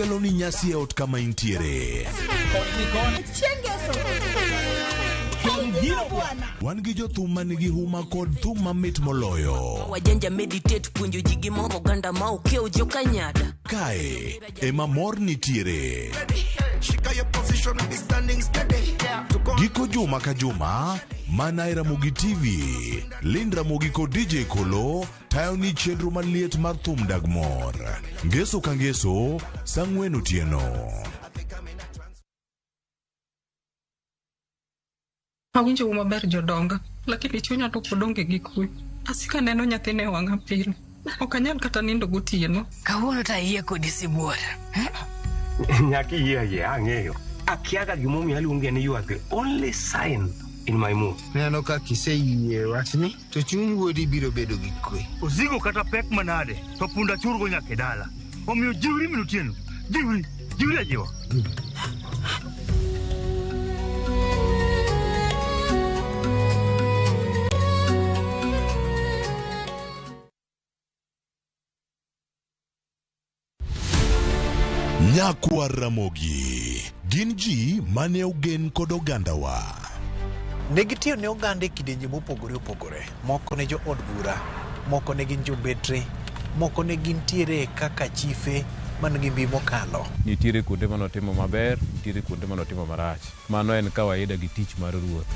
wanyalo ni nyasi e ot kama intiere. Wan gi jothum manigi huma kod thum mamit moloyo. Wajanja meditate puonjo ji gimoro ganda ma okeo jo kanyada. Kae ema mor nitiere. Giko juma ka juma, mana e Ramogi TV, Lind Ramogi kod DJ Kolo, tayo ni chenro maliet mar thum Dagmor. Ngeso ka ngeso, sang'wen otieno. Awinjo maber jodonga, lakini chunya to kodonge gi kuy. Asika neno nyathine wanga pile. Ok anyal kata nindo gotieno. Kawuono ta iye kodi sibuora. Nyaki iye ang'eyo. Akiaga gimomi aluonge ni you are the only sign in my mood. Neno ka kiseyie wachni to chuny wuodi biro bedo gi kwe. Osigo kata pek manade to punda churgo nyaka dala. Omiyo jiwri minutieno. Jiwri ajiwa. Nyakwa Ramogi, gin ji mane ogen kod ogandawa. Negitiyo ne oganda e kidenje mopogore opogore. Moko ne jo od bura, moko ne gin jobetre, moko ne gintiere kaka chife man gi mbi mokalo. Nitiere kuonde manotimo maber, nitiere kuonde manotimo marach. Mano en kawaida gi tich mar ruoth.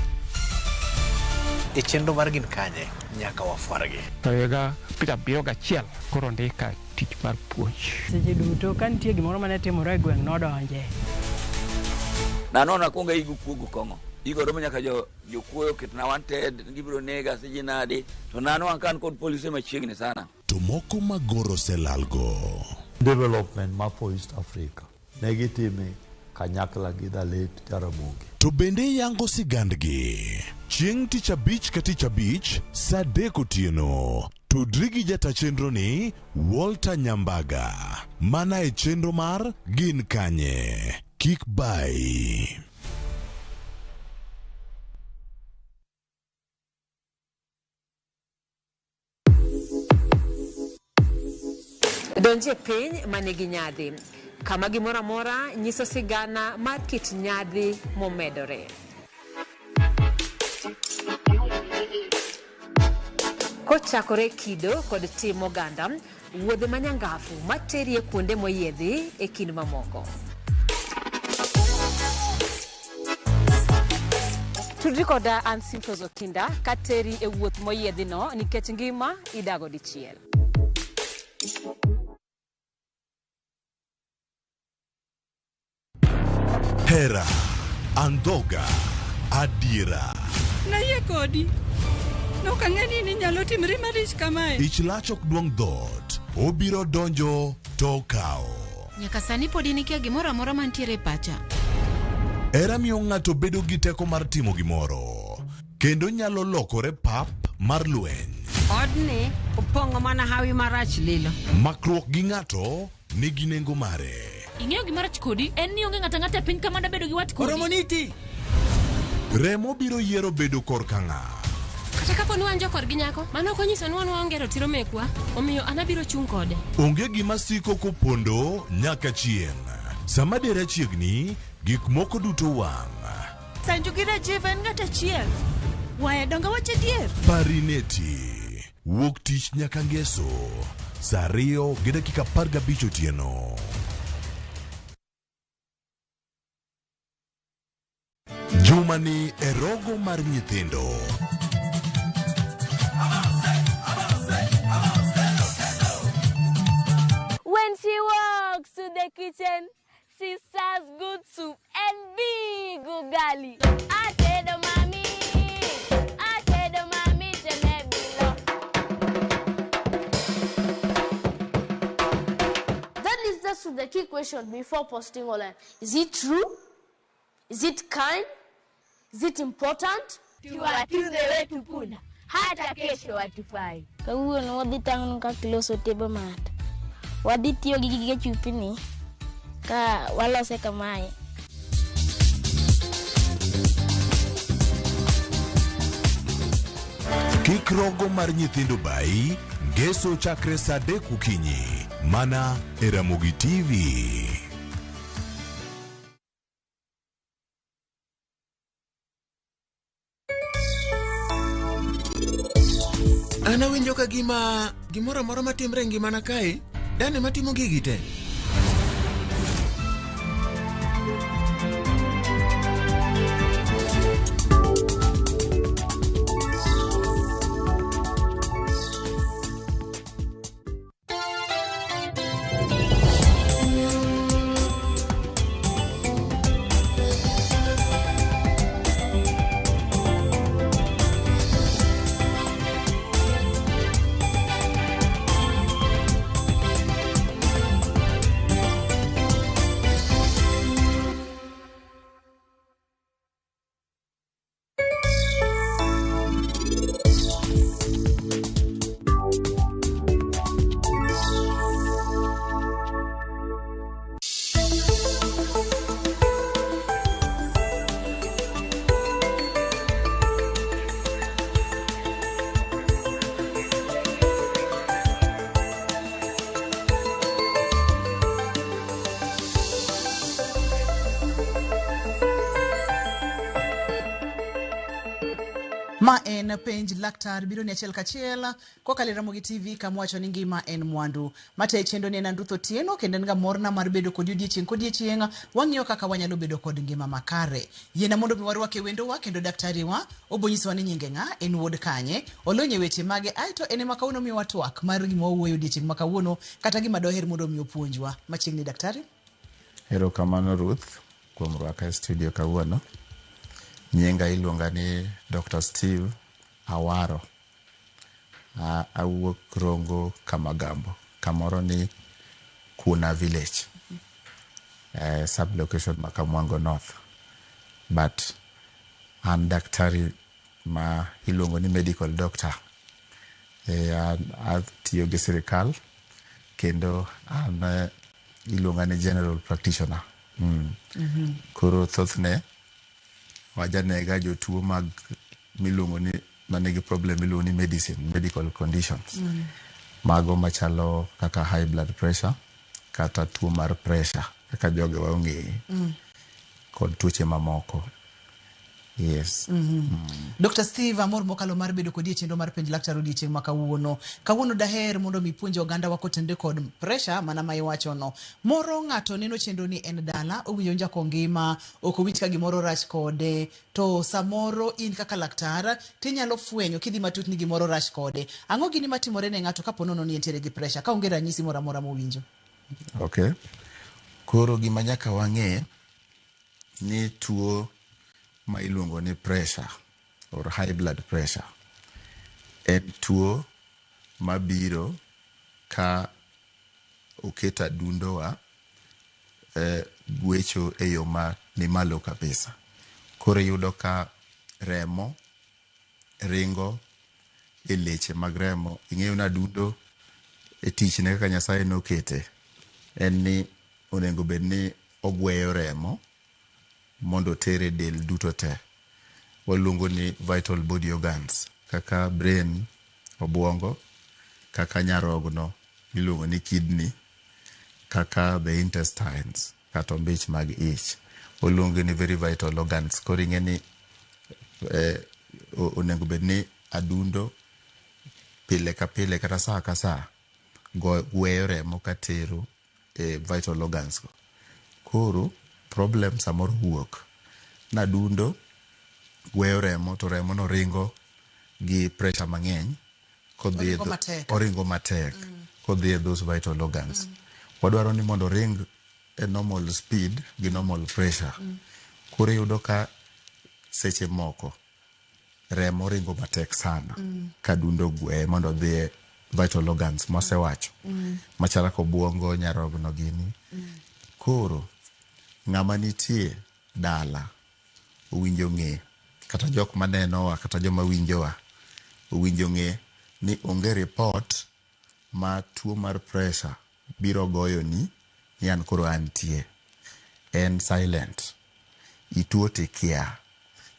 E chenro mar gin kanye nyaka wafuargi. Toyega pita biyo gachiel koro ndika tich mar puonj. Seche duto ka nitie gimoro mane timore e gweng' nodonje. Nanona kunga igu kuogo kongo. Igo romo nyaka jokuoyo kitna wanted gibiro nega seje nade. To nano ankan kod polisi machiegni sana. To moko magoro selalgo. Development mapo East Africa. Negitime kanyakla gi Dalet Jaramogi. To bende yango sigandgi. Chieng' tich abich ka tich abich, saa 3 otieno. Tudri gi jata chenro ni Walter Nyambaga. Mana e chenro mar gin kanye. Kik bai. Donje piny manigi nyadhi. Kama gimora mora nyiso sigana mar kit nyadhi momedore. Kochakore kido kod tim oganda, wuodhe manyangafu materie kuonde moyiedhi e kind mamoko. Tudri koda Ansintos Okinda kateri e wuoth moyiedhi no nikech ngima idago dichiel. Hera, andhoga, adiera. Na ye kodi. No kang'eni ni nyalo timri marich kamae. Ich lach ok duong' dhot. Obiro donjo to kao. Nyaka sani podi nikia gimoro amora mantiere pacha. Hera miyo ng'ato bedo gi teko mar timo gimoro. Kendo nyalo lokore pap mar lweny. Odni opong'o mana hawi marach lilo. Makruok gi ng'ato nigi nengo mare. Ing'eyo gimarach kodi en ni onge ng'ata ng'ata piny kamanda bedo gi wat kodi. Oromoniti. Remo biro yiero bedo kor ka ng'a. Kata kapo ni wanjo kor gi nyako, mano ok onyiso ni wan waonge ratiro mekwa, omiyo an abiro chung' kode. Onge gima siko kopondo nyaka chieng'. Sama dera chiegni, gik moko duto wang'. Sanju gira chief en ng'ata chiel. Wae donga wache dier. Parineti. Wuok tich nyaka ngeso. Saa 2 gi dakika 15 otieno. Jumani e rogo mar nyithindo. When she walks to the kitchen, she serves good soup and big ugali. Atedo mami temebilo. That is just the key question before posting online. Is it true? Is it kind? Is it important? Tuwatunze wetu punda, hata kesho watufai. Kawuono wadhi tang'o ka kiloso tebo mata. Wadhi tiyo gi gige chupini ka walose kamae. Kik rogo mar nyithindo bai, ngeso chakre saa 3 okinyi. Mana e Ramogi TV. Ana winjo ka gimoro amora matimre e ngimana kae, dane matimo gigi te. Ma en penj laktar biro ni achiel kachiel kokalo Ramogi TV kamwacho ni ngima en mwandu. Mate chendo ni Nandutho Tieno kendo nga morna mar bedo kod odiechieng' wang'iyo kaka wanyalo bedo kod ngima makare. Yiena mondo miwarwake wendo wa kendo daktari wa obonyiso ni nyinge nga en wuod kanye olonye weche mage aito ene makauno mi watwak mar gima wuoyo odiechieng' makawuono kata gima doher mondo mi opuonjwa. Machiegni daktari. Hero kamano Ruth kuom rwaka e studio kawuono. Nyinga iluonga ni Dr. Steve Awaro. Awuok Rongo Kamagambo. Kamoro ni Kuna Village. Sub-location Makamwango North. But an daktari ma iluongo ni medical doctor. Atiyo gi sirikal. Kendo an iluonga ni general practitioner. Koro thothne wajanega jotuo mag miluongo ni manigi problem miluongo ni medical conditions. Mago machalo kaka high blood pressure kata tuo mar pressure kaka joge waong'e kod tuoche mamoko. Yes. Dr. Steve amor mokalo mar bedo kod chendo mar penj laktar odiechieng' makawuono. Kawuono daher mondo mi puonjo oganda wa kotende kod pressure mana ma iwacho no. Moro ng'ato neno chendo ni en dala owinjo njako ngima ok owinj ka gimoro rach kode to samoro in kaka laktar tinyalo fwenyo kidhi matut ni gimoro rach kode. Ang'o gini matimore ne ng'ato kapo nono ni entiere gi pressure ka onge ranyisi moro amora mowinjo. Okay. Koro gima nyaka wang'e ni tuo ma iluongo ni pressure or high blood pressure en tuo mabiro ka oketa dundowa gwecho e yo ma ni malo kabisa. Koro yudo ka remo ringo e leche mag remo. Ing'eyo na dundo e tich ne kaka Nyasaye nokete en ni onego bed ni ogweyo remo mondo tere del duto te. Waluongo ni vital body organs kaka brain, obwongo, kaka nyarogno miluongo ni kidney, kaka the intestines, kata ombich mag ich. Waluongo ni very vital organs. Koro ing'e ni onego bed ni adundo pile ka pile kata saa ka saa gweyo remo katero vital organs go. Koro problem samoro wuok na dundo gweyo remo to remo no ringo gi pressure mang'eny kodhi oringo matek kodhi those vital organs. Wadwaro ni mondo ring a normal speed gi normal pressure. Koro yudo ka seche moko remo ringo matek sana ka dundo gwe mondo dhi vital organs mosewacho machala ko obwongo, nyarogno gini. Koro ng'ama nitie dala owinjo ng'e kata jok manenowa kata joma winjowa owinjo ng'e ni onge report ma tuo mar pressure biro goyo ni an koro antie. En silent. Ituo tikia.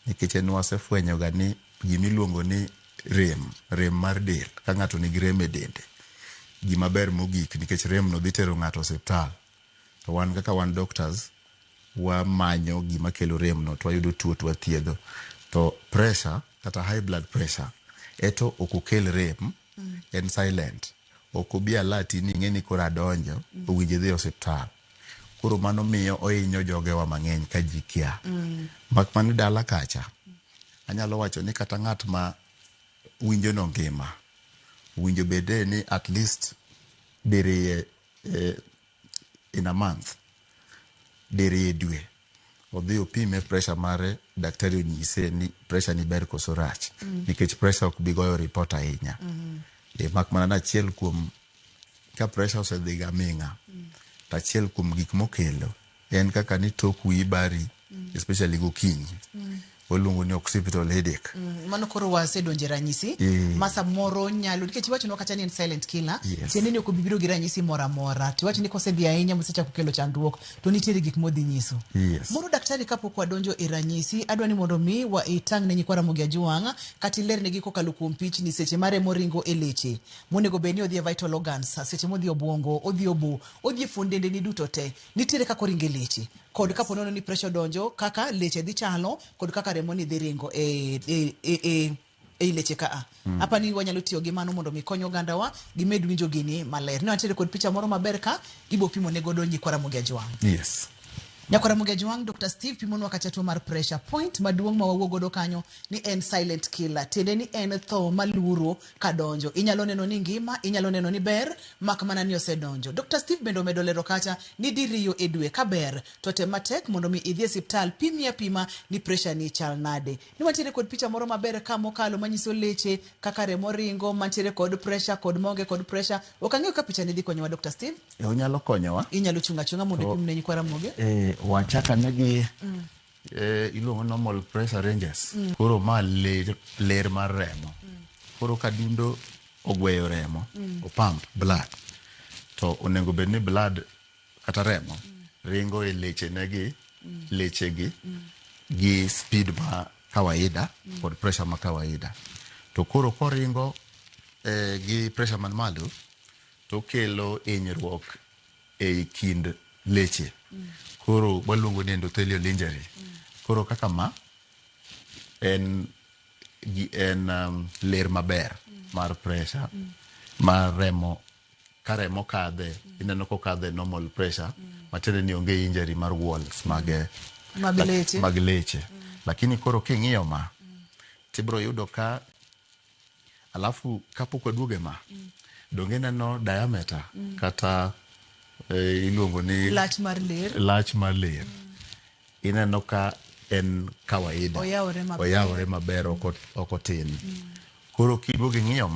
Nikech en wasefwenyo ga ni gimiluongo ni rem mar del. Ka ng'ato nigi rem e dende. Gima ber mogik nikech rem no dhi tero ng'ato osiptal. To wan kaka wan doctors wamanyo gima kelo rem no to wayudo tuo to wathiedho. To pressure kata high blood pressure eto okukel rem en silent okubi alati ni ng'eni kora donjo owinje dhi osiptal koro mano miyo ohinyo jogewa mang'eny ka ji kia mak mani dala kacha anyalo wacho ni kata ng'at ma winjo no ngima winjo bede ni at least diriye in a month diriye dwe odhi opime pressure mare daktari onyise ni pressure ni ber koso rach nikech pressure ok bi goyo report ahinya mak mana na achiel kuom ka pressure osedhi ga ming'a achiel kuom gik mokelo en kaka ni tok wi bari especially gokinyi oluongo ni occipital headache mano koro wasedonje ranyisi masa moro nyalo nikech iwacho no kata ni en silent killer tiende ni ok bibiro gi ranyisi mora mora tiwacho ni kosedhi ahinya mosecha kukelo chandruok to nitiere gik modhi nyiso moro daktari kapok wadonjo e ranyisi adwa ni mondo mi wa itang' ne nyikwara mogi ajuang' kata ilerne gi kokalo kuom pich ni seche mare moringo e leche monego bed ni odhi e vital organs seche modhi obwongo odhi obo odhi e fuondende ni duto te nitiere kaka oringo e leche kod kapo nono ni pressure donjo kaka leche dhi chalo kod kaka remo ni dhi ringo e leche ka apa ni wanyalo tiyo gi mano mondo mi konyo oganda wa gimed winjo gini maler ne wantiere kod picha moro maber ka ibo pimo ne godo nyikwara mogi ajuang' nyakwara mogi ajuang' Dr. Steve pimonwa kata tuo mar pressure point maduong' ma wawuok godo kanyo ni en silent killer tiende ni en tho maluro kadonjo inyalo neno ni ngima inyalo neno ni ber mak mana ni osedonjo Dr. Steve bendo medo lero kacha ni diriyo e dwe ka ber to tem matek mondo mi idhi e hospital pima ni pressure ni chal nade ni wantiere kod picha moro maber ka mokalo manyiso leche kaka remo ringo mantiere kod pressure kod monge kod pressure okang'eyo ka picha ni dhi konyowa Dr. Steve onyalo konyowa inyalo chunga mondo ipimne nyikwara mogi wachaka negi iluongo normal pressure ranges koro ma ler mar remo koro kadundo ogweyo remo o pump blood to onego bed ni blood kata remo ringo e lechegi gi speed ma kawaida kod pressure ma kawaida to koro koringo gi pressure man malo to kelo hinyruok e kind leche koro waluongo ni endothelial injury koro kaka ma en ler maber mar pressure mar remo ka remo kadhe ineno ko kadhe normal pressure matiende ni onge injury mar walls mag leche lakini koro king'iyo ma tibro yudo ka alafu kapok waduoge ma donge neno diameter kata iluongo ni lach mar ler ineno ka en kawaida oyawore maber okotin koro kiduogo ng'iyo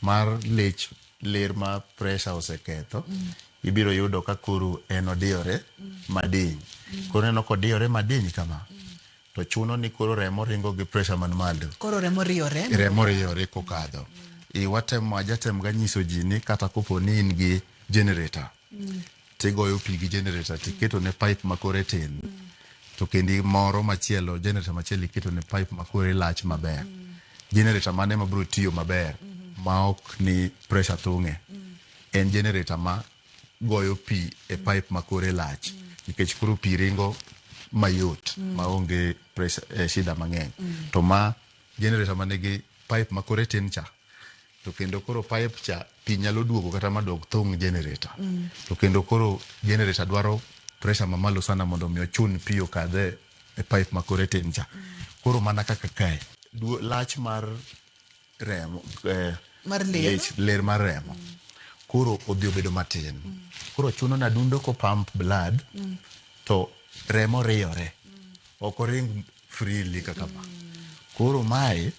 mar ler ma pressure oseketho ibiro yudo ka koro en odiyore madiny koro neno kodiyore madiny kama to chuno ni koro remo ringo gi pressure man malo koro remo riyore kokadho wajatem ga nyiso ji ni kata kopo ni in gi generator tigoyo pi gi generator tiketo ne pipe makore tin to kendi moro machielo generator machielo iketo ne pipe makore lach maber generator mane mabro tiyo maber ma ok ni pressure thung'e en generator ma goyo pi e pipe makore lach nikech koro pi ringo mayot maonge pressure shida mang'eny to ma generator manigi pipe makore tin cha to kendo koro pipe cha pi nyalo duogo kata madog thung' generator to kendo koro generator dwaro pressure mamalo sana mondo mi ochun pi okadhe e pipe makore tin cha koro mana kaka kae lach mar remo ler mar remo koro odhi obedo matin koro chuno na dundo ko pump blood to remo riyore ok ring freely kaka ma koro mae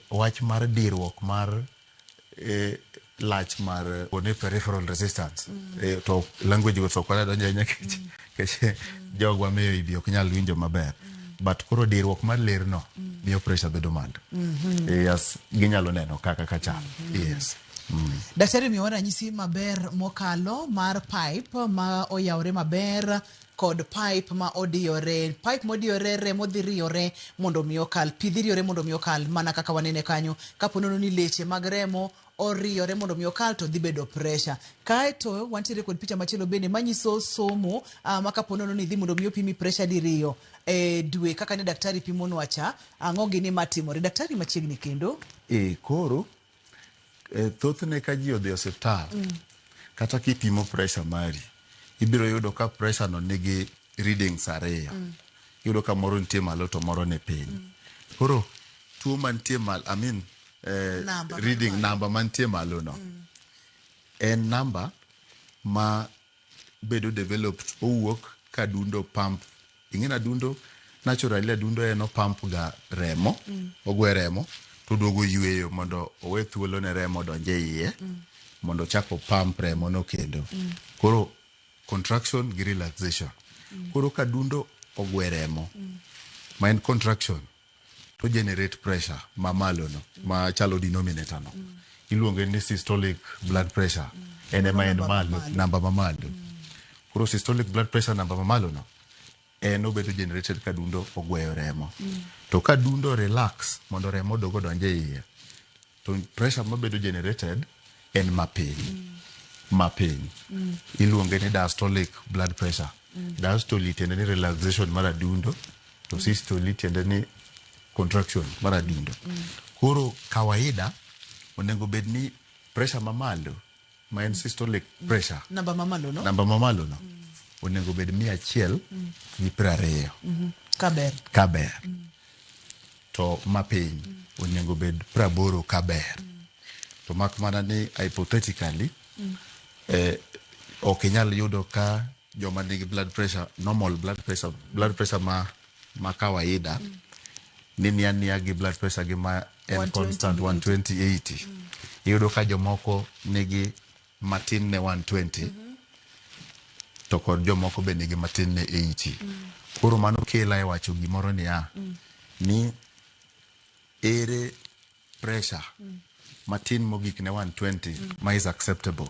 wach mar dirruok mar lach mar peripheral resistance to language go sokola donjo nyaka jogwa meyo ibi ok nyal winjo maber but koro dirruok mar ler no miyo pressure bedo malo yes ginyalo neno kaka kachal yes daktari miyo ranyisi maber mokalo mar pipe ma oyawre maber kod pipe ma odiyore remo dhi riyore mondo mi okal pi dhi riyore mondo mi okal mana kaka wanene kanyo kapo nono ni leche mag remo oriyore mondo mi okal to dhi bedo pressure. Kaeto wantiere kod picha machielo bende manyiso somo makaponono ni dhi mondo mi opimi pressure diriyo dwe kaka ne daktari pimonwa cha ang'o gini matimore. Daktari machiegni kendo koro thothne ka ji odhi osiptal kata kipimo pressure mari ibiro yudo ka pressure no nigi readings ariyo. Yudo ka moro nitie malo to moro ni piny. Koro tuo mantie mal reading number mantie malo no en number ma bedo developed owuok ka adundo pump. Ing'e adundo naturally adundo eno pump ga remo, ogwe remo to duogo yueyo mondo owe thuolo ne remo donje iye mondo chako pump remo no kendo. Koro contraction gi relaxation. Koro ka adundo ogwe remo ma en contraction to generate pressure ma malo no ma chalo denominator no iluonge ni systolic blood pressure ene ma en malo namba ma malo. Koro systolic blood pressure namba ma malo no en obedo generated ka adundo ogweyo remo. To ka adundo relax mondo remo dogo donje iye to pressure ma bedo generated en mapiny iluonge ni diastolic blood pressure. Diastole tiende ni relaxation mar adundo to systole tiende ni contraction mar adundo. Koro kawaida onego bed ni pressure mamalo ma en systolic pressure namba mamalo no onego bed 120 kaber to mapiny onego bed 80 kaber. To mak mana ni hypothetically ok inyal yudo ka joma nigi blood pressure normal blood pressure ma kawaida niya gi blood pressure gi ma en constant 120/80 iyudo ka jomoko nigi matin ne 120 to kod jomoko be nigi matin ne 80. Koro mano kela e wacho gimoro ni ere pressure matin mogik ne 120 ma is acceptable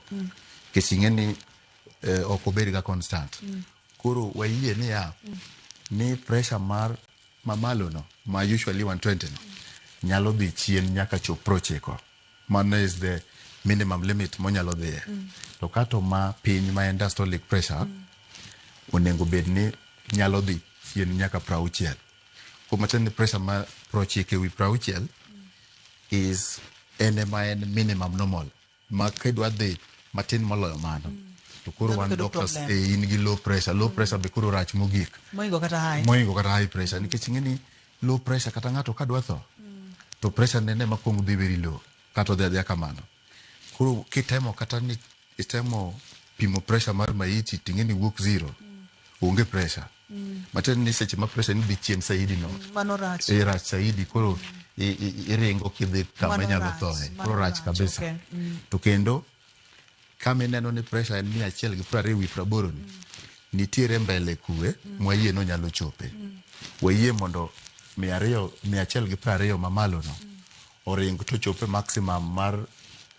keching'e ni ok obed ga constant. Koro wayie ni pressure mar mamalo no ma usually 120 no nyalo dhi chien nyaka chop 90. Mano is the minimum limit monyalo dhiye. To kato ma piny ma en diastolic pressure onego bed ni nyalo dhi chien nyaka 60. Kuma ni pressure ma 90/60 is ma en minimum normal ma kedwa dhi matin moloyo mano. To koro wan doctors in gi low pressure be koro rach mogik moingo kata high pressure nikech ing'eni low pressure kata ng'ato ka dwa tho to pressure nene ma kuongo dhi very low kata odhi kamano. Koro kitemo kata ni itemo pimo pressure mar maiti ting'eni wuok 0 onge pressure matin ni seche ma pressure ni dhi chien saidi no mano rach rach saidi. Koro iringo kidhi kama nyalo thoe koro rach kabisa. To kendo kama ineno ni pressure en 120/80 nitiere mbele kue mwayie no nyalo chope. Wayie mondo 120 mamalo no oring to chope maximum mar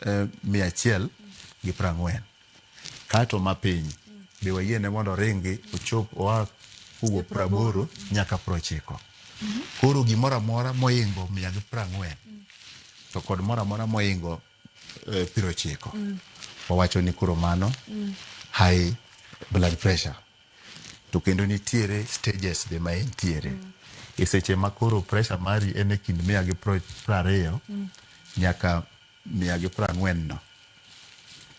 140. Kato mapiny be wayie ne mondo ringi ochop oa kuwuok 80 nyaka 90. Koro gimoro amora moingo 140 to kod moro amora moingo 90 wawacho ni koro mano high blood pressure. To kendo nitiere stages be ma entiere. E seche ma koro pressure mari en e kind 120 nyaka 140 no.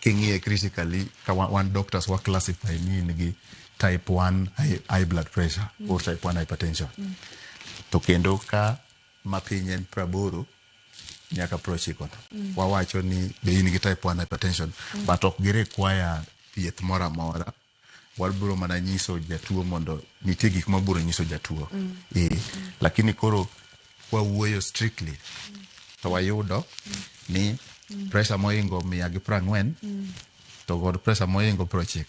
King'iye critically ka one doctors wa classify ni gi type 1 high blood pressure or type 1 hypertension. To kendo ka mapiny en 80 nyaka 90 wawacho ni be in gi type 1 hypertension but ok gi require thieth moro amora. Wabiro mana nyiso jatuo mondo nitie gik ma biro nyiso jatuo. Lakini koro kwa wuoyo strictly to wayudo ni pressure moingo 140 to god pressure moingo 90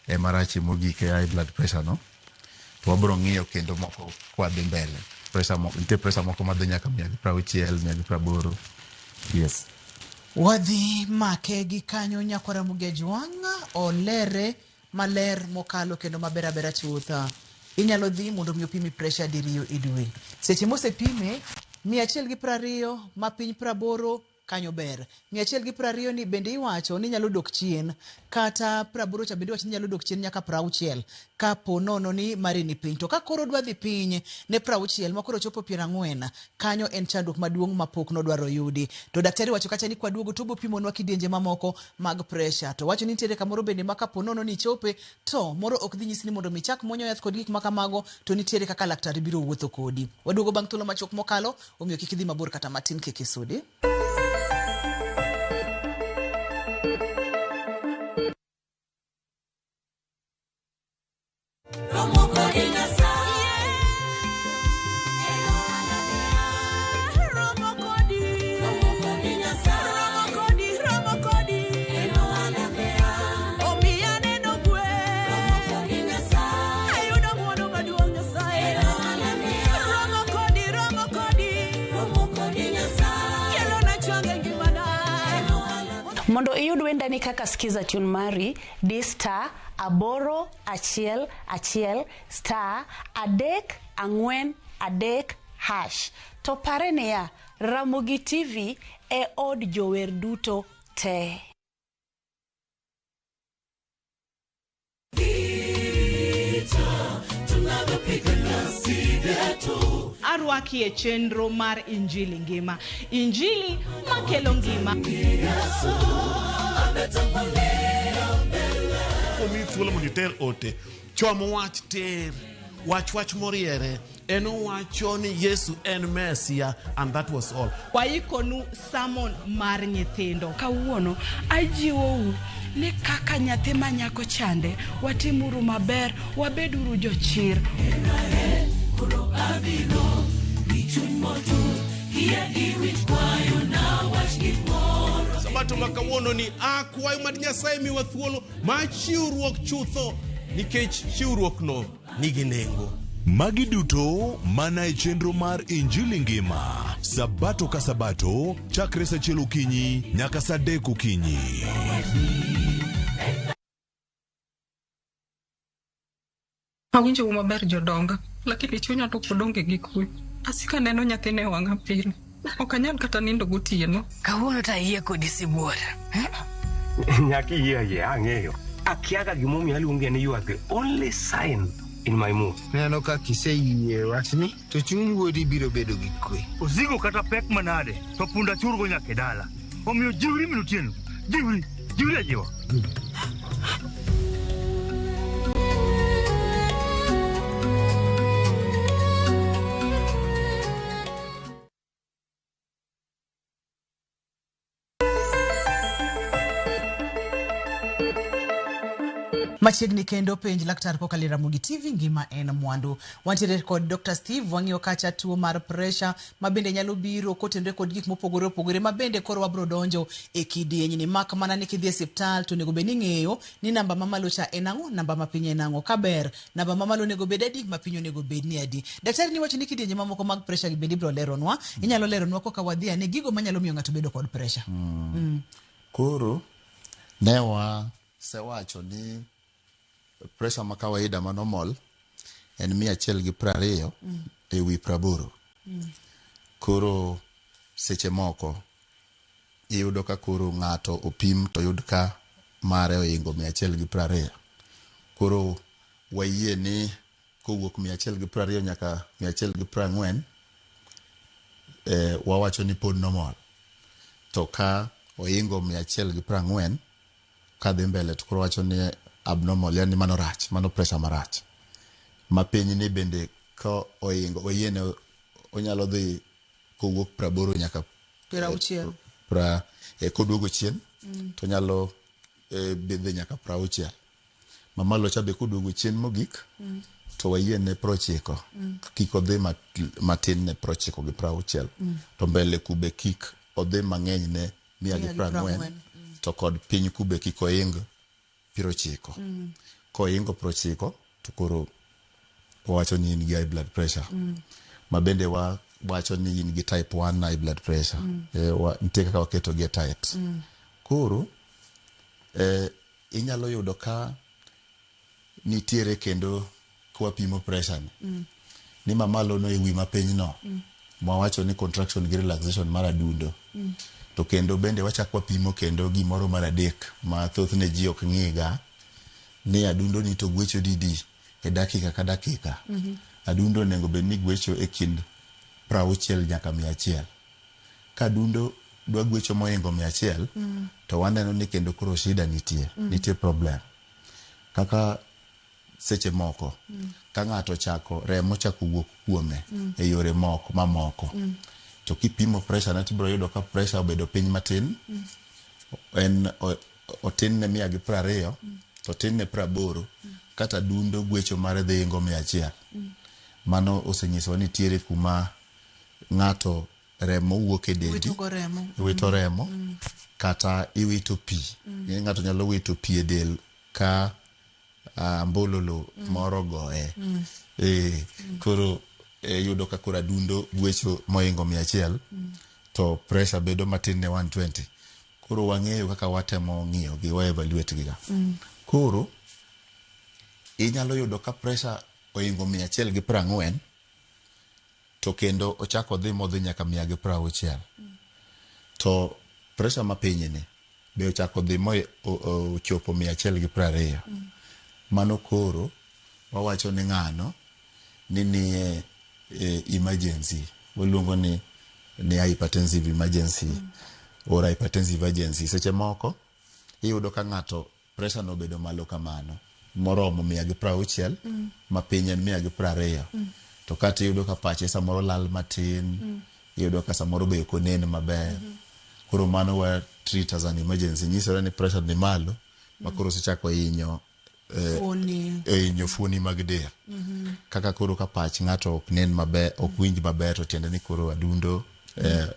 e marachi mogik e high blood pressure no. To wabiro ng'iyo kendo moko kwa dhi mbele pressure moko madhi nyaka 160 180. Yes. Wadhi make gi kanyo Nyakora Mugeji wanga olere maler mokalo kendo maberabera chutha. Inyalo dhi mondo mi opimi pressure diriyo idwe. Seche mose pime 120 mapiny 80 kanyo ber. 120 ni bende iwacho ni nyalo dok chien, kata 80 cha bende iwacho ni nyalo dok chien nyaka 60 kapo nono ni mari ni piny. To ka koro dwa dhi piny ne 60 ma koro chopo 40, kanyo en chandruok maduong' mapok nodwaro yudi. To daktari wacho kacha ni kwa duogo to bo pimonwa kidienje mamoko mag pressure. To wacho ni nitiere kamoro bende ma kapo nono ni chope to moro ok dhi nyisi ni mondo michak monyo yath kod gik makamago, to nitiere kaka laktar biro wuotho kodi. Waduogo bang' thuolo machok mokalo, omiyo kik idhi mabor kata matin kik isudi. Mondo iyud wendani kaka skiza tune mari, di star 811 star 343 hash. To pare niya, Ramogi TV e od jower duto te. Arwaki e chenro mar Injili ngima. Injili makelo ngima. Omi thuolo mondo iter ote. Chomo wach ter. Wach moriere. En owacho ni Yesu en Mesia, and that was all. Waikonu sermon mar nyithindo. Kawuono ajiwou ni kaka nyathi manyako chande, watimuru maber, wabeduru jochir. Sabato makawuono ni akwayo mad Nyasaye miwa thuolo ma chiwruok chutho, nikech chiwruok no nigi nengo. Magi duto mana e chenro mar Injili ngima. Sabato ka sabato, chakre sa achiel okinyi nyaka sa 3 okinyi. Awinjo maber jodonga, lakini chunya to podonge gi kuyo. Asika neno nyathine wang'a pile. Ok anyal kata nindo gotieno. Kawuono ta yie kodi sibuor. Nyaki yie ang'eyo. Akiaga gimomiyo aluonge ni you are the only sign in my mood. Neno ka kiseyie wachni to chuny wuodi biro bedo gi kwe. Osigo kata pek manade to punda churgo nyaka dala. Omiyo jiwri minutieno. Jiwri ajiwa. Machiegni kendo penj laktar kokalo Ramogi TV ngima en mwandu. Wantiere kod Dr. Steve wang'iyo kacha tuo mar pressure mabende nyalo biro kotenre kod gik mopogore opogore, mabende koro wabro donjo e kidieny ni mak mana ni kidhi e hospital to nego bed ni ng'eyo ni namba mamalo cha en ang'o, namba mapiny en ang'o. Kaber namba mamalo nego bed adi, mapiny nego bed ni adi. Daktari ni wacho ni kidienje mamoko mag pressure gi bende bro leronwa. Inyalo leronwa koka wadhi ane gigo manyalo miyo ng'ato bedo kod pressure. Koro newa sewacho ni pressure ma kawaida ma normal en 120 e wi 80. Koro seche moko iyudo ka koro ng'ato opim to yud ka mare oingo 120. Koro wayie ni kowuok 120 nyaka 140 wawacho ni pod normal. To ka oingo 140 kadhi mbele to koro wacho ni abnormal, yani mano rach, mano pressure marach. Mapiny ni bende ka oingo oyiene onyalo dhi kowuok 80 nyaka 60. Koduogo chien to nyalo bidhi nyaka 60. Mamalo cha be koduogo chien mogik to wayiene 90. Kik odhi matin ne 90 gi 60. To mbele kube kik odhi mang'eny ne 140. To kod piny kube kik oing 90. Koingo 90 to koro wacho ni in gi high blood pressure. Mabende wacho ni in gi type 1 high blood pressure. Nitie kaka waketo gi types. Koro inyalo yudo ka nitiere kendo kwa pimo pressure ni mamalo no e wi mapiny no. Mwawacho ni contraction gi relaxation mar adundo. To kendo bende wachako pimo kendo gimoro mar adek ma thothne ji ok ng'iga ni adundo ni to gwecho didi e dakika ka dakika. Adundo onego bed ni gwecho e kind 60 nyaka 100. Ka adundo dwa gwecho moingo 100 to waneno ni kendo koro shida nitie problem. Kaka seche moko ka ng'ato chako remo chako wuok kuome e yore moko mamoko to kipimo pressure na tibro yudo ka pressure obedo piny matin en otin ne 120 to tin ne 80 kata dundo gwecho mar dhingo 100. Mano osenyiso ni tiere kuma ng'ato remo wuok e dendi wito remo kata iwito pi. Ng'ato nyalo wito pi e del ka mbololo moro goe. Koro yudo ka kora dundo gwecho moingo 100 to pressure bedo matin ne 120. Koro wang'eyo kaka watemo ng'iyo gi wa evaluate giga. Koro inyalo yudo ka pressure oingo 140 to kendo ochako dhi modhi nyaka 160. To pressure mapiny ni be ochako dhi ochopo 120. Mano koro wawacho ni ng'ano ni emergency. Waluongo ni hypertensive emergency or hypertensive agency. Seche moko iyudo ka ng'ato pressure no bedo malo kamano moromo 160 ma piny en 120. To kata iyudo ka pache samoro lal matin, iyudo ka samoro be konen maber. Koro mano wa treat as an emergency. Nyisore ni pressure ni malo ma koro sechako inyo fuoni mag del. Kaka koro ka pach ng'ato ok nen maber, ok winj maber, to tiende ni koro adundo,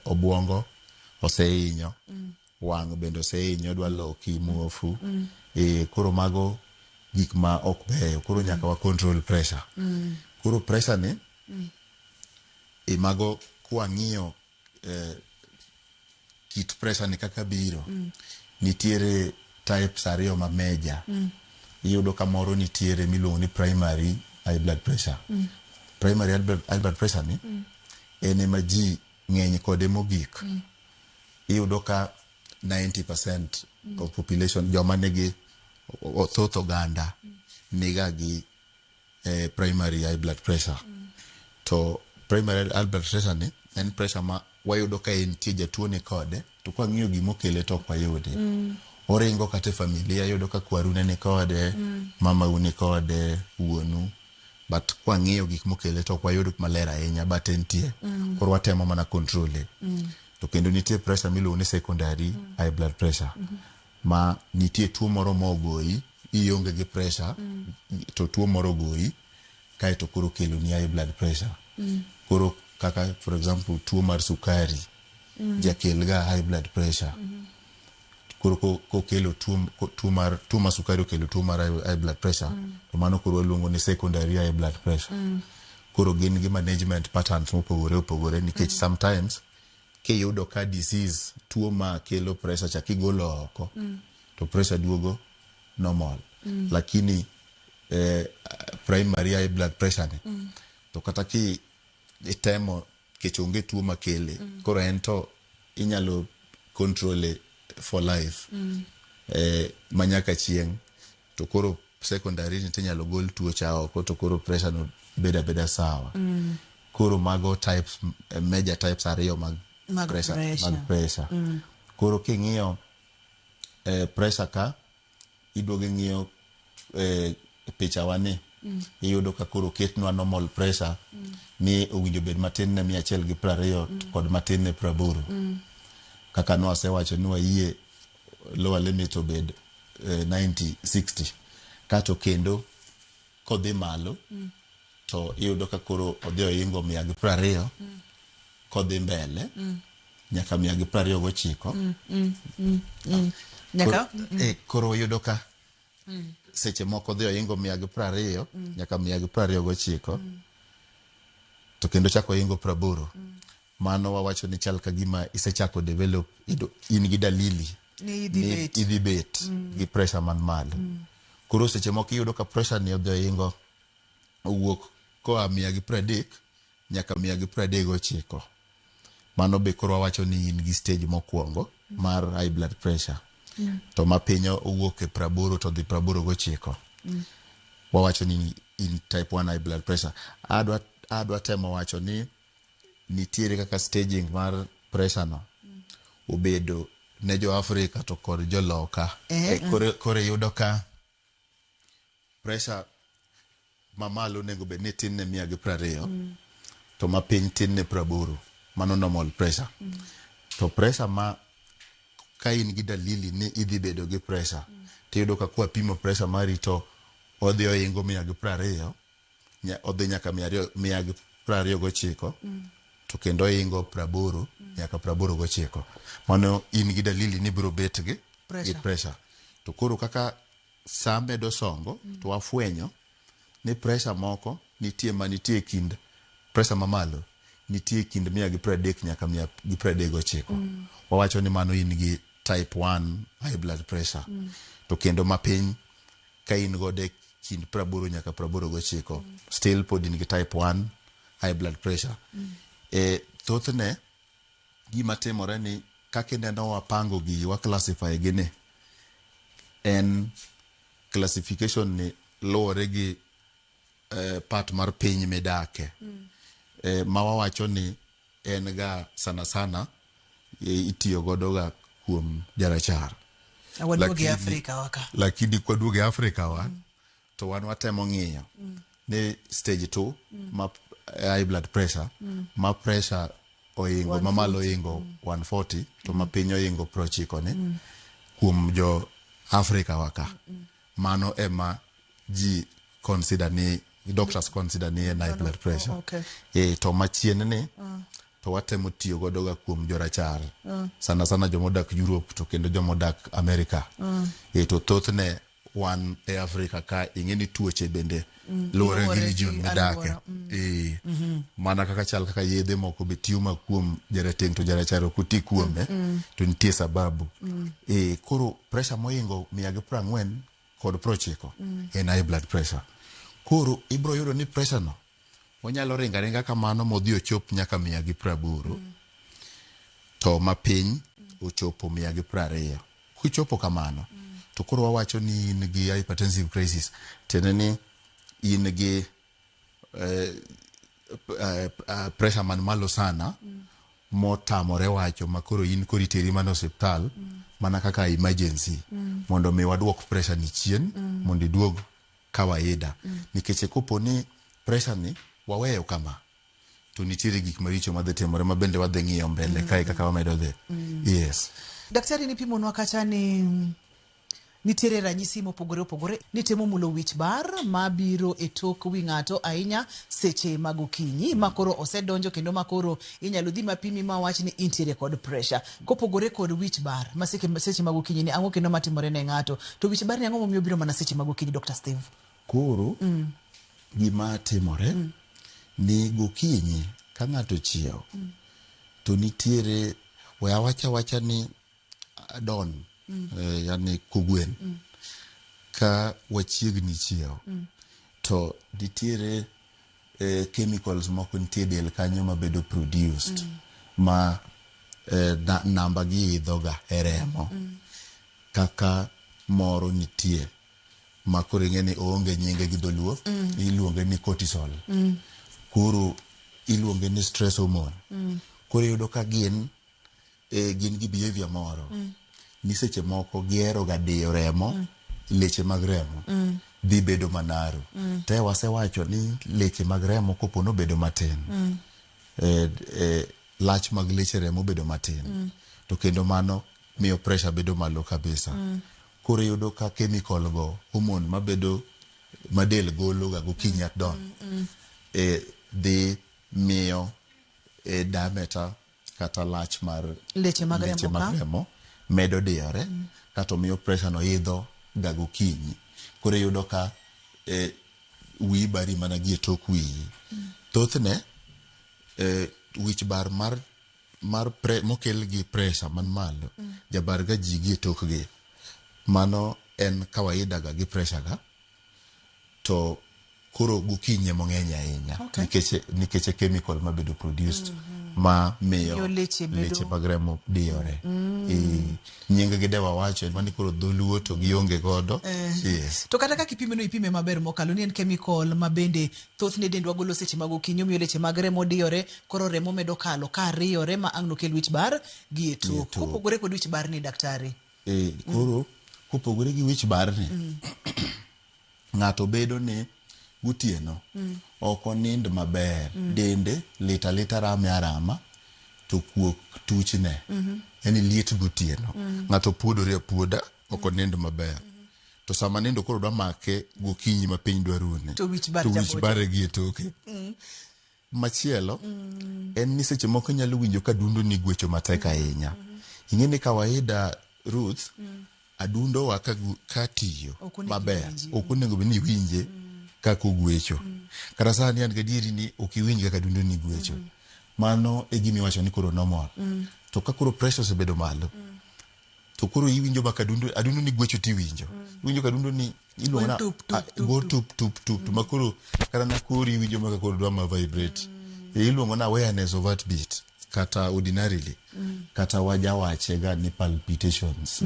obwongo oseinyo, wang' bende oseinyo, dwa loki muofu. Koro mago gik ma ok beyo. Koro nyaka wa control pressure. Koro pressure ni mago kwa ng'iyo kit pressure ni kaka biro. Nitiere types ariyo ma major. Iyudo ka moro nitiere miluongo ni primary high blood pressure. Primary high blood pressure ni ene ma ji ng'eny kode mogik. Iyudo ka 90% of population joma nigi thoth oganda niga gi primary high blood pressure. To primary high blood pressure ni en pressure ma wayudo ka entie jatuo ni kode, to kwa ng'iyo gimokele to ok wayude. Oringo kate familia, yudo ka kwarune ni kode, mama uni kode, uonu. But kwa ng'iyo gik mokele to kwa yudo malera ahinya, but entie. Koro watemo mana control. To kendo nitie pressure miluongo ni secondary high blood pressure. Ma nitie tuo moro mogoi, ionge gi pressure, to tuo moro goi, kae to koro kelo ni high blood pressure. Koro kaka for example tuo mar sukari, jakel ga high blood pressure. Koro ko kelo tuo mar sukari okelo tuo mar high blood pressure, to mano koro luongo ni secondary high blood pressure. Koro gin gi management patterns mopogore nikech sometimes kiyudo ka disease tuo ma kelo pressure cha kigolo oko to pressure duogo normal. Lakini primary high blood pressure ni to kata ki itemo kechonge tuo makele, koro ento inyalo control for life. Manyaka chieng' to koro secondary ni tinyalo gol tuo cha oko, to koro pressure no beda sawa. Koro mago types, major types ariyo mag pressure. Koro king'iyo pressure ka iduoge ng'iyo picha wani, iyudo ka koro ketnwa normal pressure ni owinjo bed matin ne 120 kod matin ne 80. Kaka no asewacho ni wayie lower limit obed 90-60. Kato kendo kodhi malo to iyudo ka koro odhi oingo 120 kodhi mbele nyaka 129. Nyaka koro iyudo ka seche moko odhi oingo 120 nyaka 129. To kendo chako oingo 80. Mano wawacho ni chal ka gima isechako develop in gi dalili ni idhi bet gi pressure man malo. Koro seche moko iyudo ka pressure ni odhi oingo owuok koa 130 nyaka 139. mano be koro wawacho ni in gi stage mokwongo mar high blood pressure to ma piny owuok e 80 to dhi 89 wawacho ni in type 1 high blood pressure. Adwa temo wacho ni nitiere kaka staging mar pressure no obedo ne jo Afrika to kod jo loka kore yudo ka pressure mamalo nego bed ni tin ne 120 to ma piny tin ne 80, mano normal pressure. To pressure ma ka in gi dalili ni idhi bedo gi pressure tiyudo ka kwa pimo pressure mari to odhi oingo 120 odhi nyaka 229 to kendo oingo 80 nyaka 89, mano in gi dalili ni biro bet gi pressure. To koro kaka saa medo songo to wafwenyo ni pressure moko nitie kind pressure mamalo nitie kind 130 nyaka 139. Wawacho ni mano in gi type 1 high blood pressure. To kendo mapiny ka in gode kind 80 nyaka 89 still pod in gi type 1 high blood pressure. Thothne gima timore ni kaka neno wapango gi wa classify gine en classification ni luwore gi part mar piny medake. Ma wawacho ni en ga sana itiyo godo ga kuom jarachar. Waduoge Afrika waka. Lakini kwa duoge Afrika wa to wan watemo ng'iyo ni stage 2 ma high blood pressure ma pressure oingo mamalo oingo 140 to ma piny oingo 90 ne kuom jo Afrika waka. Mano ema ji consider ni doctors consider ni high blood pressure. To machien ni to watemo tiyo godo ga kuom jorachar sana jomodak Europe to kendo jomodak America. To thothne wan e Afrika ka ing'eni tuoche bende luwore gi region medake. Mana kaka chal kaka yedhe moko be tiyo ma kuom jarateng' to jarachar ok oti kuome to nitie sababu. Koro pressure moingo 140 kod 90 en high blood pressure. Koro ibro yudo ni pressure no onyalo ringa kamano modhi ochop nyaka 180 to mapiny ochopo 120. Kuchopo kamano to koro wawacho ni in gi hypertensive crisis, tene ni in gi pressure man malo sana motamore wacho makoro in koriteri man hospital mana kaka emergency mondo mi waduok pressure ni chien mondo iduog kawaida. Nikech kopo ni pressure ni waweyo kama to nitiere gik maricho madhi timore ma bende wadhi ng'iyo mbele kai kaka wamedo dhi. Yes. Daktari, ni pimo nwa kacha ni nitiere ranyisi mopogore nitemo mulo wich bar mabiro e tok wi ng'ato ahinya seche mag okinyi makoro osedonjo kendo makoro inyalo dhi mapimi ma wach ni intiere kod pressure. Kopogore kod wich bar seche mag okinyi ni ang'o kendo matimore ne ng'ato, to wich bar ni ang'o momiyo biro mana seche mag okinyi, Dr. Steve? Koro gima timore ni gokinyi ka ng'ato chiew to nitiere wacha ni don yani kugwen ka wachiegni chiew to nitiere chemicals moko nitie del kanyo mabedo produced ma namba gi idhoga e remo kaka moro nitie makoro ing'eni oonge nyinge gi dholuo iluonge ni cortisol. Koro iluonge ni stress hormone. Koro yudo ka gin gi behavior moro ni seche moko gihero ga diyo remo, leche mag remo dhi bedo manaro. Te wasewacho ni leche mag remo kopo no bedo matin, lach mag leche remo bedo matin, to kendo mano miyo pressure bedo malo kabisa. Koro yudo ka chemical go hormone mabedo madel golo ga gokinyi at dawn dhi miyo diameter kata lach mar leche mag remo medo diyore kata miyo pressure no idho ga gokinyi. Koro yudo ka wi bari mana gi tok wi. Thothne wich bar mokel gi pressure man malo jabar ga ji gi tok gi, mano en kawaida ga gi pressure ga to koro gokinyi mong'eny ahinya nikech chemical mabedo produced ma miyo leche mag remo diyore. Nyinge gidewa wacho mani koro dholuo to gionge godo. Yes. To kata kaka ipime no ipime maber mokalo ni en chemical ma bende thothne dendwa golo seche mag okinyi omiyo leche mag remo diyore, koro remo medo kalo ka riyore ma ang' nokel wich bar gi eto. Kopogore kod wich bar ni daktari. Koro kopogore gi wich bar ni ng'ato bedo ni gutieno ok onind maber, dende lita rame arama to kuok tuchne. Yani liet gutieno. Ng'ato puodore apuoda ok onind maber. To sama nindo koro dwa make gokinyi ma piny dwa rune. To wich bar gi toke. Machielo en ni seche moko nyalo winjo ka adundo ni gwecho matek ahinya. Ing'eni kawaida Ruth, adundo wa ka tiyo maber ok onego bed ni winje kaka ogwecho. Kata sani an gadieri ni ok iwinj kaka adundo ni gwecho. Mano e gima iwacho ni koro normal. To ka koro pressure osebedo malo, to koro iwinjo baka adundo ni gwecho tiwinjo. Iwinjo ka adundo ni iluongo na go tup ma koro kata na koro iwinjo maka koro dwa ma vibrate. Iluongo na awareness of heartbeat kata ordinarily. Kata wajawache ga ni palpitations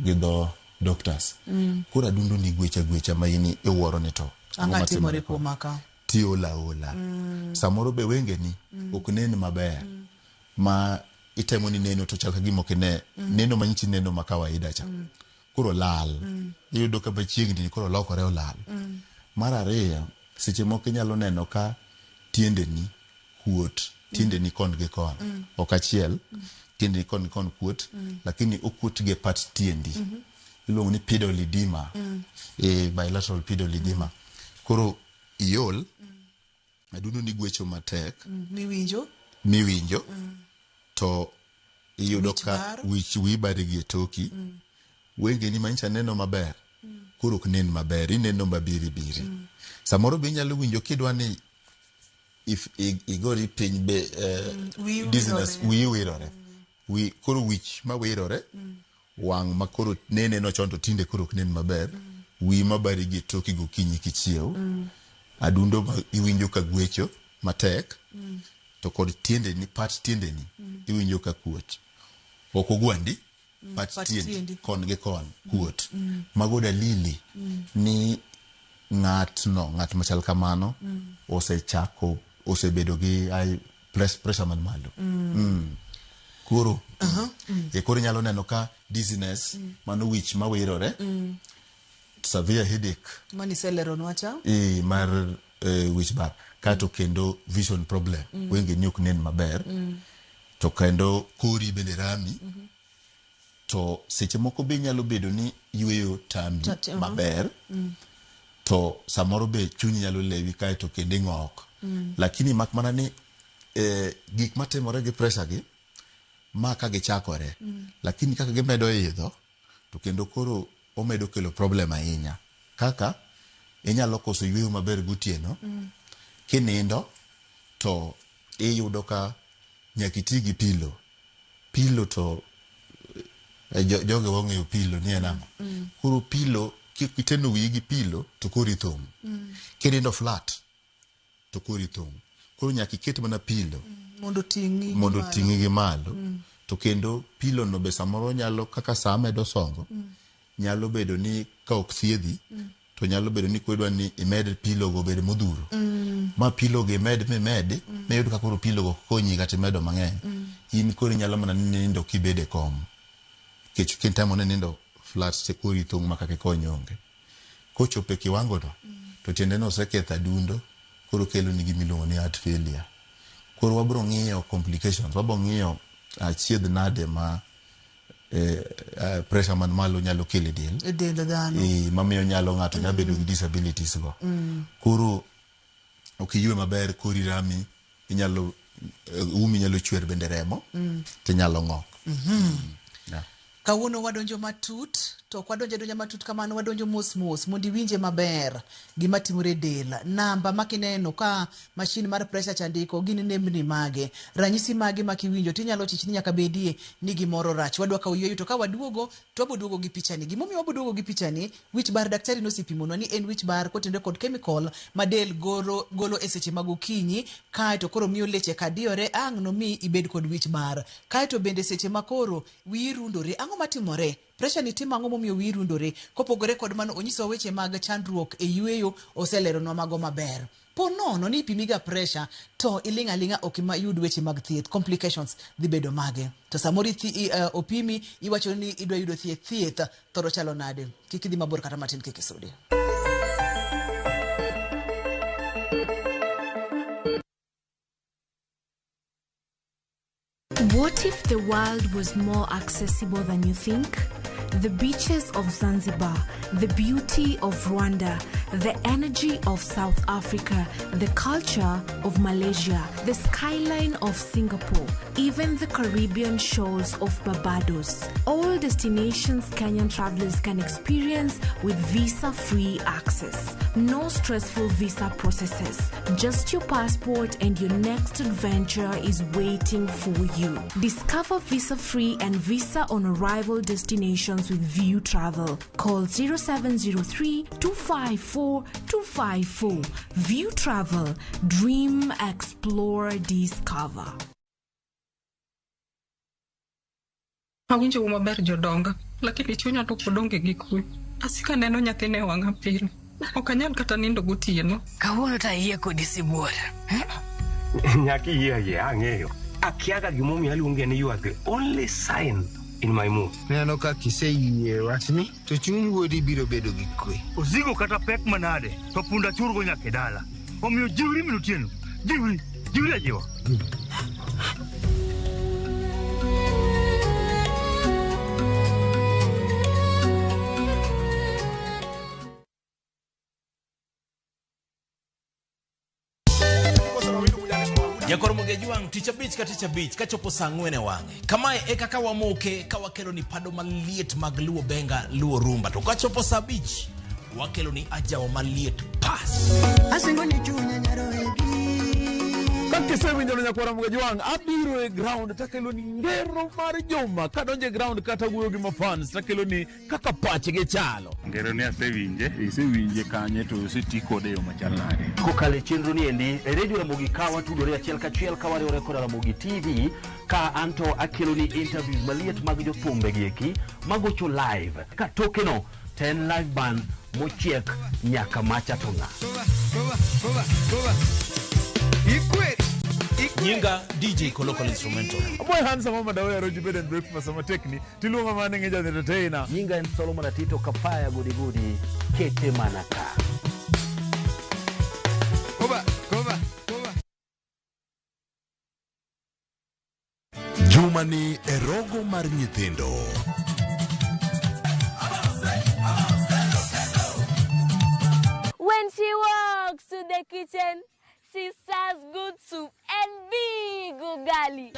gido doctors. Koro adundo ni gwecha ma ini iwuoro ni to. Angatimore kuom maka. Ti ola. Samoro be wenge ni ok nen maber. Ma itemo ni neno to chal ka gima ok ne neno manyichi neno ma kawaida cha. Koro lal. Iyudo ka bachiegni koro lokore olal. Mar ariyo, seche moko inyalo neno ka tiende ni kuot, tiende ni kon gi kon. Ok achiel, tiende ni kon gi kon kuot, lakini okuot ge pat tiendi. Iluongo ni pedal edema. Bilateral pedal edema. Koro iol adundo ni gwecho matek. Miwinjo. To iyudo ka wi bari gi toki. Wenge ni mancha neno maber. Koro ok nen maber, ineno mabiri. Samoro be inyalo winjo kidwa ni if igori piny be dizziness wi wirore. Koro wich ma wirore. Wang ma koro neno chon to tinde koro ok nen maber. Wi mabari gi toki gokinyi kichiew. Adundo iwinjo ka gwecho matek. To kod tiende ni pat tiende ni iwinjo ka kuot. Ok ogwandi pat tiende kon gi kon kuot. Mago dalili ni ng'at machal kamano osebedo gi pressure man malo. Koro koro nyalo neno ka dizziness mano wich ma wirore. Severe headache. Mani celeron wacha? Mar wich bar. Kato kendo vision problem. Wenge ni ok nen maber. To kendo kori bende rami. To seche moko be nyalo bedo ni yweyo tambi maber. To samoro be chunyi nyalo lewi kaeto kendo ng'ok. Lakini mak mana ni gik matimore gi pressure gi ma ka gichakore. Lakini kaka gimedo idho to kendo koro omedo kelo problem ahinya. Kaka inyalo koso yweyo maber gotieno. Kinindo to iyudo ka nyakiti gi pilo to joge wong'eyo pilo ni enamo. Koro pilo kiteno wiyi gi pilo to kori thum. Kinindo flat to kori thum. Koro nyaki ket mana pilo mondo ting'i gi malo. To kendo pilo no be samoro nyalo kaka saa medo songo nyalo bedo ni ka ok thiedhi to nyalo bedo ni kodwa ni imed pilo go bedo modhuro. Ma pilo go imed meyud ka koro pilo go konyi kata medo mang'eny. In koro nyalo mana nindo kibede kom. Kech kintamo ne nindo flat se kori thung maka ke konyonge. Kochope kiwango no to tiende no seketha adundo koro kelo ni gimiluongo ni heart failure. Koro wabro ng'iyo complications, wabro ng'iyo achiedh nade ma pressure man malo nyalo kele del. Del dhano. Mamiyo nyalo ng'ato nyalo bedo gi disabilities go. Koro okiywe maber kori rami, inyalo umi nyalo chwer bende remo, tinyalo ng'ok. Kawuono wadonjo matut to kwadonjo donjo matut kamano wadonjo mos mondi winje maber gima timore del namba makineno ka machine mar pressure chandiko gin nembni mage ranyisi mage makiwinjo tinyalo chichni nyaka bedie ni gimoro rach wadwa ka uyueyo to ka waduogo to waboduogo gi pichani gimomiyo waboduogo gi pichani wich bar daktari nosipimonwa ni en wich bar kotende kod chemical madel golo e seche mag okinyi kae to koro miyo leche kadiore ang' no mi ibed kod wich bar kae to bende seche makoro wiyi rundore ang'o matimore pressure ni timo ang'o momiyo wiyi rundore kopogore kod mano onyiso weche mag chandruok e yueyo oseleronwa mago maber po nono ni pimiga pressure to ilinga linga okimayud weche mag thieth complications dhi bedo mage to samori opimi iwacho ni idwa yudo thieth toro chalo nade kik idhi mabor kata matin kik isudi. What if the world was more accessible than you think? The beaches of Zanzibar, the beauty of Rwanda, the energy of South Africa, the culture of Malaysia, the skyline of Singapore, even the Caribbean shores of Barbados. All destinations Kenyan travelers can experience with visa-free access. No stressful visa processes. Just your passport and your next adventure is waiting for you. Discover visa-free and visa-on-arrival destinations with View Travel. Call 0703-254-254. View Travel. Dream, explore, discover. Awinjo maber jodonga, lakini chunya to kodonge gi kwe. Asika neno nyathine wanga pile. Okanyal kata nindo gotieno. Kawuono ta yie kodi sibuor. Nyaki yie ang'eyo. Akiaga gimomiyo aluonge ni you are the only sign in my mood. Neno ka kiseyie wachni to chuny wuodi biro bedo gi kwe. Osigo kata pek manade to punda churgo nyaka dala. Omiyo jiwri minutieno. Jiwri ajiwa. Jakor Mugejuang Teacher Beach kachopo saa 4 wang'e. Kamae e kaka wamoke ka wakelo ni pado maliet mag luo benga luo rumba. To kachopo saa 5 wakelo ni ajawa maliet pass. Asingo ni chunya nyaroegi. Kakise winjo Nyakor Mugejuang abiro e ground takelo ni ngero mar joma kadonje ground kata guyo gi mafans takelo ni kaka pachge chalo. Ngero ni asewinje kanye to setiko de yo machal nade. Kokale chenro ni endi Radio Ramogi kawa tudore achiel kachiel kawariwore kod Ramogi TV ka anto akelo ni interviews maliet mag jothumbe gieki magocho live ka tokeno 10 live band mochiek nyaka macha tonga. Nyinga DJ Kolokol Instrumental. Boy handsome mama dawe roji bed and breakfast sama tekni tilunga mane ngeja entertainer. Nyinga en Solomon Atito kapaya gudi kete manaka. Koba. Jumani erogo mar nyithindo. When she walks to the kitchen, she serves good soup and big ugali.